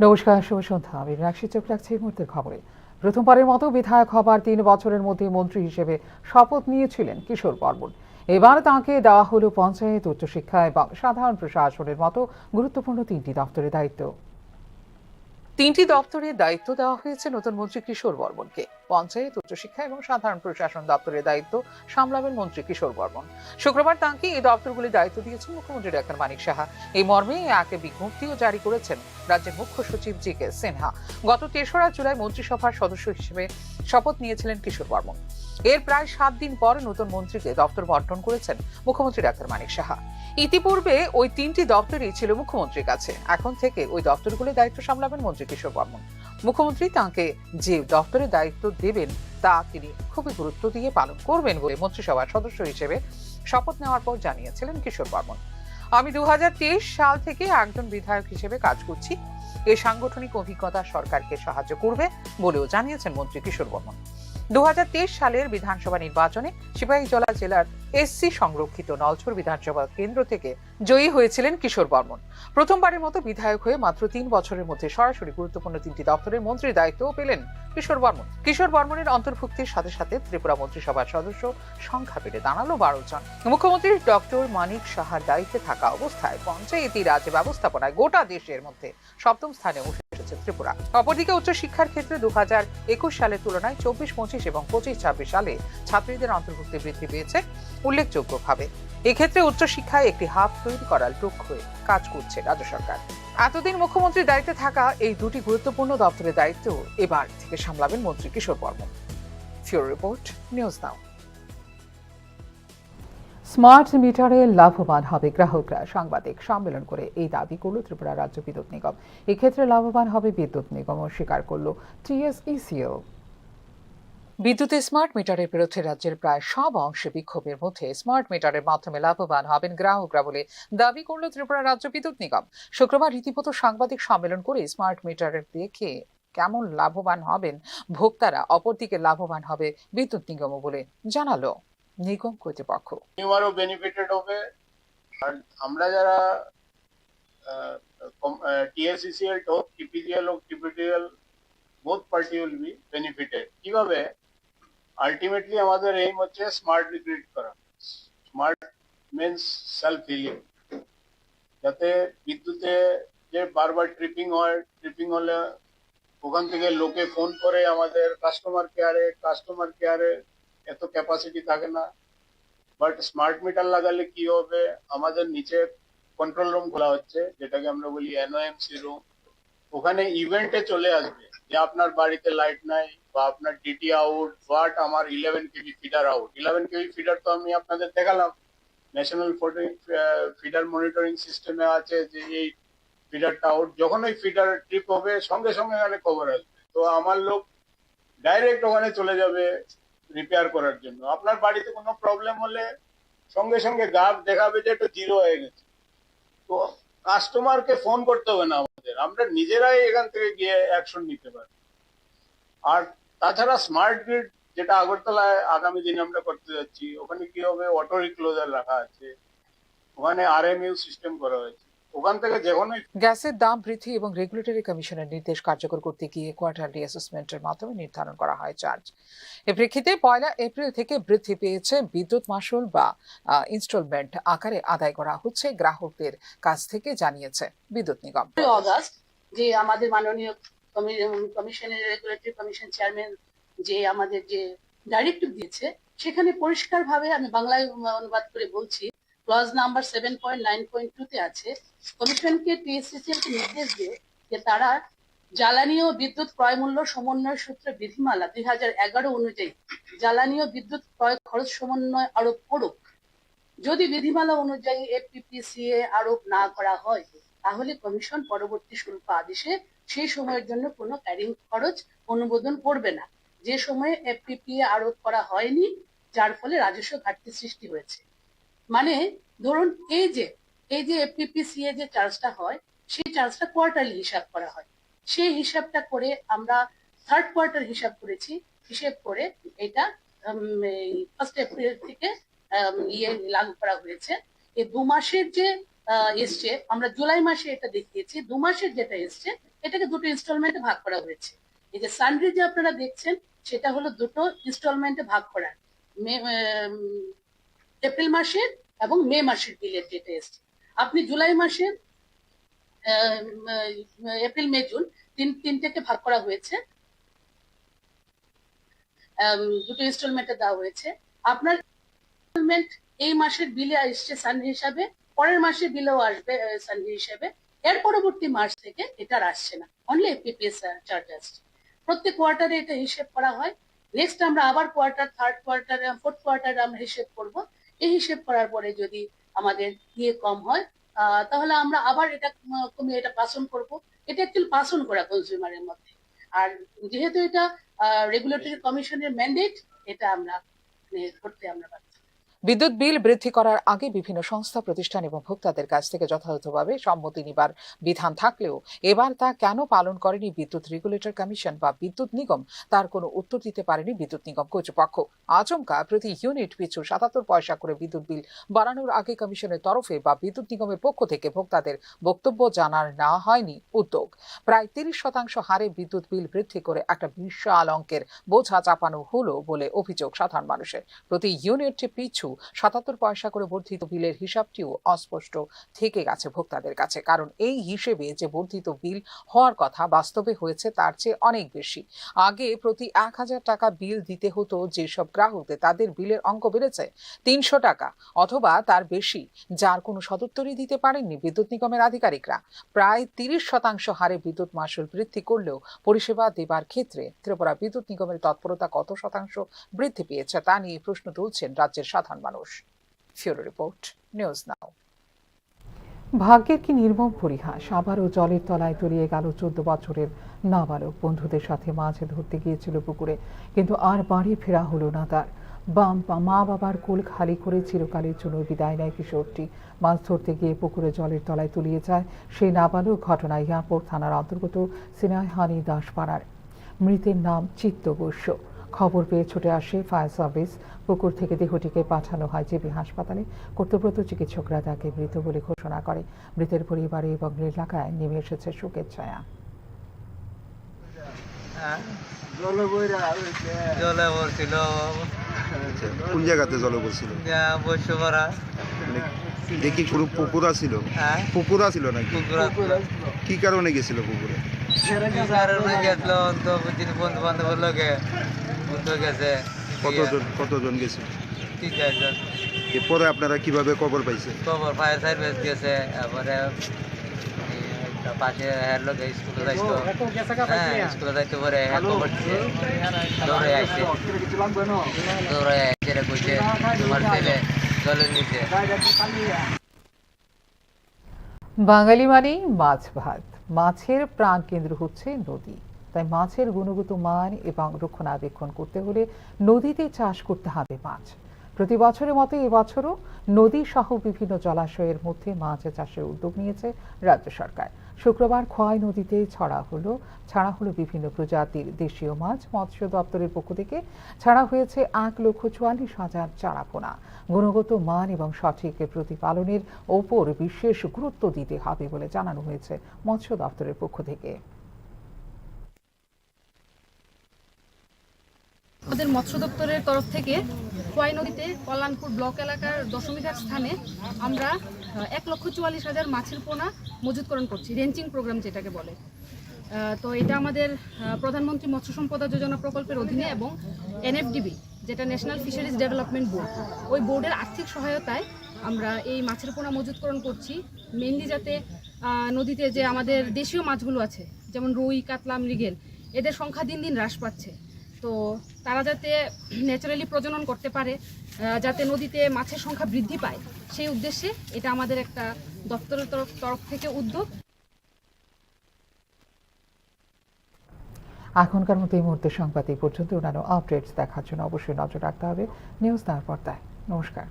নমস্কার, শুভ সন্ধ্যা। আমি রাখছি চোখ রাখছি এই মুহূর্তের খবরে। প্রথমবারের মতো বিধায়ক হবার ৩ বছরের মধ্যে মন্ত্রী হিসেবে শপথ নিয়েছিলেন কিশোর বর্মন। এবার তাঁকে দেওয়া হলো পঞ্চায়েত, উচ্চশিক্ষা এবং সাধারণ প্রশাসনের মতো গুরুত্বপূর্ণ ৩টি দপ্তরের দায়িত্ব। ৩টি দপ্তরের দায়িত্ব দেওয়া হয়েছে নতুন মন্ত্রী কিশোর বর্মনকে। পঞ্চায়েত, উচ্চশিক্ষা এবং সাধারণ প্রশাসন দপ্তরের দায়িত্ব সামলাবেন মন্ত্রী কিশোর বর্মন। শুক্রবার তাঁকে এই দপ্তরগুলির দায়িত্ব দিয়েছেন মুখ্যমন্ত্রী ডাক্তার মানিক সাহা। এই মর্মে এক বিজ্ঞপ্তিও জারি করেছেন রাজ্যের মুখ্য সচিব জি.কে. সিনহা। গত ৩রা জুলাই মন্ত্রিসভার সদস্য হিসেবে শপথ নিয়েছিলেন কিশোর বর্মন। এর প্রায় ৭ দিন পর নতুন মন্ত্রীকে দপ্তর বন্টন করেছেন মুখ্যমন্ত্রী ডাক্তার মানিক সাহা। ইতিপূর্বে ওই ৩টি দপ্তরই ছিল মুখ্যমন্ত্রীর কাছে। এখন থেকে ওই দপ্তরগুলির দায়িত্ব সামলাবেন মন্ত্রী কিশোর বর্মন। মুখ্যমন্ত্রী তাঁকে যে দপ্তরের দায়িত্ব দেবেন তা তিনি খুবই গুরুত্ব দিয়ে পালন করবেন বলে মন্ত্রিসভার সদস্য হিসেবে শপথ নেওয়ার পর জানিয়েছিলেন কিশোর বর্মন। আমি ২০২৩ সাল থেকে একজন বিধায়ক হিসেবে কাজ করছি। এই সাংগঠনিক অভিজ্ঞতা সরকারকে সাহায্য করবে বলেও জানিয়েছেন মন্ত্রী কিশোর বর্মন। ২০২৩ সালের বিধানসভা নির্বাচনে সিপাহীজলা জেলার এসসি সংরক্ষিত নলছড় বিধানসভা কেন্দ্র থেকে জয়ী হয়েছিলেন কিশোর বর্মন। প্রথমবারের মতো বিধায়ক হয়ে মাত্র ৩ বছরের মধ্যে সরাসরি গুরুত্বপূর্ণ 3টি দপ্তরের মন্ত্রীর দায়িত্বও পেলেন কিশোর বর্মন। কিশোর বর্মনের অন্তর্ভুক্তির সাথে সাথে ত্রিপুরা মন্ত্রিসভার সদস্য সংখ্যা বেড়ে দাঁড়ালো 12 জন। মুখ্যমন্ত্রী ডক্টর মানিক সাহার দায়িত্বে থাকা অবস্থায় পঞ্চায়েতি রাজ ব্যবস্থাপনায় গোটা দেশের মধ্যে 7ম স্থানে উঠে এসেছে ত্রিপুরা। অপরদিকে উচ্চশিক্ষার ক্ষেত্রে 2021 সালের তুলনায় 24-25 এবং 25-26 সালে ছাত্রীদের অন্তর্ভুক্তি বৃদ্ধি পেয়েছে উল্লেখযোগ্যভাবে। এক্ষেত্রে উচ্চশিক্ষায় একটি হাব তৈরি করার লক্ষ্যে কাজ করছে রাজ্য সরকার। এতদিন মুখ্যমন্ত্রীর দায়িত্বে থাকা এই দুটি গুরুত্বপূর্ণ দপ্তরের দায়িত্ব এবার থেকে সামলাবেন মন্ত্রী কিশোর বর্মন। ফিউরো রিপোর্ট, নিউজ নাও। স্মার্ট মিটারে লাভবান হবে গ্রাহকরা। সাংবাদিক সম্মেলন করে এই দাবি করল ত্রিপুরা রাজ্য বিদ্যুৎ নিগম। এক্ষেত্রে লাভবান হবে বিদ্যুৎ নিগমও স্বীকার করল টিএসইসিএল। বিদ্যুতে স্মার্ট মিটারের বিরুদ্ধে রাজ্যের প্রায় সব অংশে বিক্ষোভের মধ্যে স্মার্ট মিটারের মাধ্যমে লাভবান হবেন গ্রাহকরা বলে দাবি করল ত্রিপুরা রাজ্য বিদ্যুৎ নিগম। শুক্রবার রীতিমতো সাংবাদিক সম্মেলন করে স্মার্ট মিটারের দেখে কেমন লাভবান হবেন ভোক্তারা, অপরদিকে লাভবান হবে বিদ্যুৎ নিগমও বলে জানালো নিগম কর্তৃপক্ষ। কনজিউমারও বেনিফিটেড হবে, আর আমরা যারা টিএসইসিএল হোক, টিপিজিএল হোক, টিপিটিএল, both party will be benefited. কিভাবে? আলটিমেটলি আমাদের এইম হচ্ছে স্মার্ট গ্রিড করা। স্মার্ট মিনস সেলফ হিলিং, যাতে বিদ্যুতে যে বারবার ট্রিপিং হয়, ট্রিপিং হলে ওখান থেকে লোকে ফোন করে আমাদের কাস্টমার কেয়ারে এত ক্যাপাসিটি থাকে না। বাট স্মার্ট মিটার লাগালে কি হবে, আমাদের নিচে কন্ট্রোল রুম খোলা হচ্ছে, যেটাকে আমরা বলি এনওএমসি রুম। ওখানে ইভেন্টে চলে আসবে যে আপনার বাড়িতে লাইট নাই বা আপনার ডিটি আউট, বাট আমার 11 কেবি ফিডার আউট। 11 কেবি ফিডার তো আমি আপনাদের দেখালাম, ন্যাশনাল ফিডার মনিটরিং সিস্টেমে আছে যে এই ফিডারটা আউট। যখন ওই ফিডার ট্রিপ হবে সঙ্গে সঙ্গে এখানে খবর আসবে, তো আমার লোক ডাইরেক্ট ওখানে চলে যাবে রিপেয়ার করার জন্য। আপনার বাড়িতে কোনো প্রবলেম হলে সঙ্গে সঙ্গে গ্রাফ দেখাবে যে এটা 0 হয়ে গেছে। তো কাস্টমারকে ফোন করতে হবে না আমাদের, আমরা নিজেরাই এখান থেকে গিয়ে অ্যাকশন নিতে পারি। আর তাছাড়া স্মার্ট গ্রিড যেটা আগরতলায় আগামী দিনে আমরা করতে যাচ্ছি, ওখানে কি হবে, অটো রিক্লোজার রাখা আছে, ওখানে আরএমইউ সিস্টেম করা হয়েছে। ওখান থেকে যখনই গ্যাসের দাম বৃদ্ধি এবং রেগুলেটরি কমিশনের নির্দেশ কার্যকর করতে গিয়ে কোয়ার্টারলি অ্যাসেসমেন্টের মাধ্যমে নির্ধারণ করা হয় চার্জ। এর প্রেক্ষিতে 1 এপ্রিল থেকে বৃদ্ধি পেয়েছে বিদ্যুৎ মাশুল বা ইনস্টলমেন্ট আকারে আদায় করা হচ্ছে গ্রাহকদের কাছ থেকে, জানিয়েছে বিদ্যুৎ নিগম। অগাস্ট যে আমাদের মাননীয় কমিশনের রেগুলেটরি কমিশন চেয়ারম্যান যে আমাদের যে ডাইরেক্টিভ দিয়েছে, সেখানে পরিষ্কারভাবে আমি বাংলায় অনুবাদ করে বলছি, ক্লজ নাম্বার 7.9.2 তে আছে, কমিশনকে টিএসসিসিএল কে নির্দেশ দিয়ে যে তারা জ্বালানি ও বিদ্যুৎ ক্রয় মূল্য সমন্বয় সূত্র বিধিমালা 2011 অনুযায়ী জ্বালানি ও বিদ্যুৎ ক্রয় খরচ সমন্বয় আরোপ করুক। যদি বিধিমালা অনুযায়ী এফপিপিসিএ আরোপ না করা হয়, তাহলে কমিশন পরবর্তী শুল্ক আদেশে সেই সময়ের জন্য কোনো ক্যারিং খরচ অনুমোদন করবে না, যে সময়ে এফপিপিএ আরোপ করা হয়নি, যার ফলে রাজস্ব ঘাটতি সৃষ্টি হয়েছে। মানে ধরুন এই যে এফপিপিসিএ যে চার্জটা হয়, সেই চার্জটা কোয়ার্টারলি হিসাব করা হয়। সেই হিসাবটা করে আমরা থার্ড কোয়ার্টার হিসাব করেছি, হিসেব করে এটা 1 এপ্রিল থেকে লাগু করা হয়েছে। এই 2 মাসের যে এসছে, আমরা জুলাই মাসে এটা দেখিয়েছি, 2 মাসের যেটা এসছে এটাকে দুটো ইনস্টলমেন্টে ভাগ করা হয়েছে। এই যে সানডে যে আপনারা দেখছেন সেটা হলো দুটো ইনস্টলমেন্টে ভাগ করা, এপ্রিল মাসের এবং মে মাসের বিলের যেটা এসছে। আপনি জুলাই মাসের এপ্রিল মে জুন তিনটাকে ভাগ করা হয়েছে, দুটো ইনস্টলমেন্টে দেওয়া হয়েছে। আপনার ইনস্টলমেন্ট এই মাসের বিলে আসছে সানডে হিসাবে, পরের মাসের বিলেও আসবে সানডে হিসাবে, এর পরবর্তী মাস থেকে এটা আর আসছে না, অনলি এফপিপিএস চার্জ আসছে। প্রত্যেক কোয়ার্টারে এটা হিসেব করা হয়। নেক্সট আমরা আবার কোয়ার্টার, থার্ড কোয়ার্টার, ফোর্থ কোয়ার্টারে আমরা হিসেব করব। এই হিসেব করার পরে যদি আমাদের ইয়ে কম হয় তাহলে আমরা আবার এটা কমিয়ে এটা পাস অন করবো। এটা অ্যাকচুয়ালি পাস অন করা কনজিউমারের মধ্যে। আর যেহেতু এটা রেগুলেটরি কমিশনের ম্যান্ডেট, এটা আমরা করতে আমরা বাধ্য। বিদ্যুৎ বিল বৃদ্ধি করার আগে বিভিন্ন সংস্থা, প্রতিষ্ঠান এবং ভোক্তাদের কাছ থেকে যথাযথভাবে সম্মতি নিবার বিধান থাকলেও এবার তা কেন পালন করেনি বিদ্যুৎ রেগুলেটর কমিশন বা বিদ্যুৎ নিগম, তার কোনো উত্তর দিতে পারেনি বিদ্যুৎ নিগম কর্তৃপক্ষ। আচমকা প্রতি ইউনিট পিছু 77 পয়সা করে বিদ্যুৎ বিল বাড়ানোর আগে কমিশনের তরফে বা বিদ্যুৎ নিগমের পক্ষ থেকে ভোক্তাদের বক্তব্য জানার না হয়নি উদ্যোগ। প্রায় 30% হারে বিদ্যুৎ বিল বৃদ্ধি করে একটা বিশাল অঙ্কের বোঝা চাপানো হলো বলে অভিযোগ সাধারণ মানুষের। প্রতি ইউনিট পিছু 77 পয়সা করে বর্ধিত বিলের হিসাবটিও অস্পষ্ট থেকে গেছে ভোক্তাদের কাছে, কারণ এই হিসেবে যে বর্ধিত বিল হওয়ার কথা বাস্তবে হয়েছে তার চেয়ে অনেক বেশি। আগে প্রতি 1000 টাকা বিল দিতে হতো যেসব গ্রাহকদের, তাদের বিলের অঙ্ক বেড়েছে 300 টাকা অথবা তার বেশি, যার কোনো সদুত্তরই দিতে পারেননি বিদ্যুৎ নিগমের আধিকারিকরা। প্রায় 30% হারে বিদ্যুৎ মাশুল বৃদ্ধি করলেও পরিষেবা দেবার ক্ষেত্রে ত্রিপুরা বিদ্যুৎ নিগমের তৎপরতা কত শতাংশ বৃদ্ধি পেয়েছে তা নিয়ে প্রশ্ন তুলছেন রাজ্যের সাধারণ মানুষ। ফিউরো রিপোর্ট, নিউজ নাও। ভাগ্যের কি নির্মম পরিহাস, আবারও জলের তলায় তলিয়ে গেল 14 বছরের নাবালক। বন্ধুদের সাথে মাছ ধরতে গিয়েছিল পুকুরে, কিন্তু আর বাড়ি ফেরা হলো না তার। মা বাবার কোল খালি করে চিরকালের জন্য বিদায় নেয় কিশোরটি। মাছ ধরতে গিয়ে পুকুরে জলের তলায় তলিয়ে যায় সেই নাবালক। ঘটনায় এয়ারপোর্ট থানার অন্তর্গত সিনাইহানি দাসপাড়ার। মৃতের নাম চিত্ত বৈশ্য। খবর পেয়ে ছুটে আসে ফায়ার সার্ভিস। পুকুর থেকে দেহটিকে পাঠানো হয় জেবি হাসপাতালে। কর্তব্যরত চিকিৎসকরা তাকে মৃত বলে ঘোষণা করে। মৃতের পরিবারে এবং এলাকায় নেমে এসেছে শোকের ছায়া। জলে পড়ছিল। কোন জায়গাতে জলে পড়ছিল? বৈশ্যপাড়া। দেখি কোনো পুকুর আছিল? পুকুর আছিল নাকি? কি কারণে গেছিল পুকুরে? কারণে গেছিল তো বন্ধু বান্ধবের লোকে গেছে। কতজন গেছিল? 3-4 জন। এরপরে আপনারা কিভাবে খবর পাইছেন? খবর ফায়ার সার্ভিস গেছে, তারপরে পাশে লোকে স্কুলে যাইতো, স্কুলে যাইতে পরে খবর দিচ্ছে, দৌড়ে আসছে কইছে তোমার ছেলে জলের নিচে। বাঙালি মানেই মাছ ভাত। মাছের প্রাণ কেন্দ্র হচ্ছে নদী। তাই মাছের গুণগত মান এবং রক্ষণাবেক্ষণ করতে হলে নদীতে চাষ করতে হবে মাছ। প্রতি বছরের মতো এবছরও নদী সহ বিভিন্ন জলাশয়ের মধ্যে মাছ চাষের উদ্যোগ নিয়েছে রাজ্য সরকার। শুক্রবার খোয়াই নদীতে ছাড়া হলো বিভিন্ন প্রজাতির দেশীয় মাছ। মৎস্য দপ্তরের পক্ষ থেকে ছাড়া হয়েছে 1,44,000 চারাপোনা। গুণগত মান এবং সঠিক প্রতিপালনের ওপর বিশেষ গুরুত্ব দিতে হবে বলে জানানো হয়েছে মৎস্য দপ্তরের পক্ষ থেকে। আমাদের মৎস্য দপ্তরের তরফ থেকে খোয়াই নদীতে কল্যাণপুর ব্লক এলাকার দশমীঘাট স্থানে আমরা 1,44,000 মাছের পোনা মজুতকরণ করছি, রেঞ্চিং প্রোগ্রাম যেটাকে বলে। তো এটা আমাদের প্রধানমন্ত্রী মৎস্য সম্পদা যোজনা প্রকল্পের অধীনে এবং এনএফডিবি যেটা ন্যাশনাল ফিশারিজ ডেভেলপমেন্ট বোর্ড, ওই বোর্ডের আর্থিক সহায়তায় আমরা এই মাছের পোনা মজুতকরণ করছি। মেনলি যাতে নদীতে যে আমাদের দেশীয় মাছগুলো আছে যেমন রুই, কাতলা, মৃগেল, এদের সংখ্যা দিন দিন হ্রাস পাচ্ছে। তো তারা যাতে ন্যাচারালি প্রজনন করতে পারে, যাতে নদীতে মাছের সংখ্যা বৃদ্ধি পায়, সেই উদ্দেশ্যে এটা আমাদের একটা দপ্তরের তরফ থেকে উদ্যোগ। এখনকার মতো এই মুহূর্তে সংবাদ এই পর্যন্ত। অন্যান্য আপডেটস দেখার জন্য অবশ্যই নজর রাখতে হবে নিউজ নাওর পর্দায়। নমস্কার।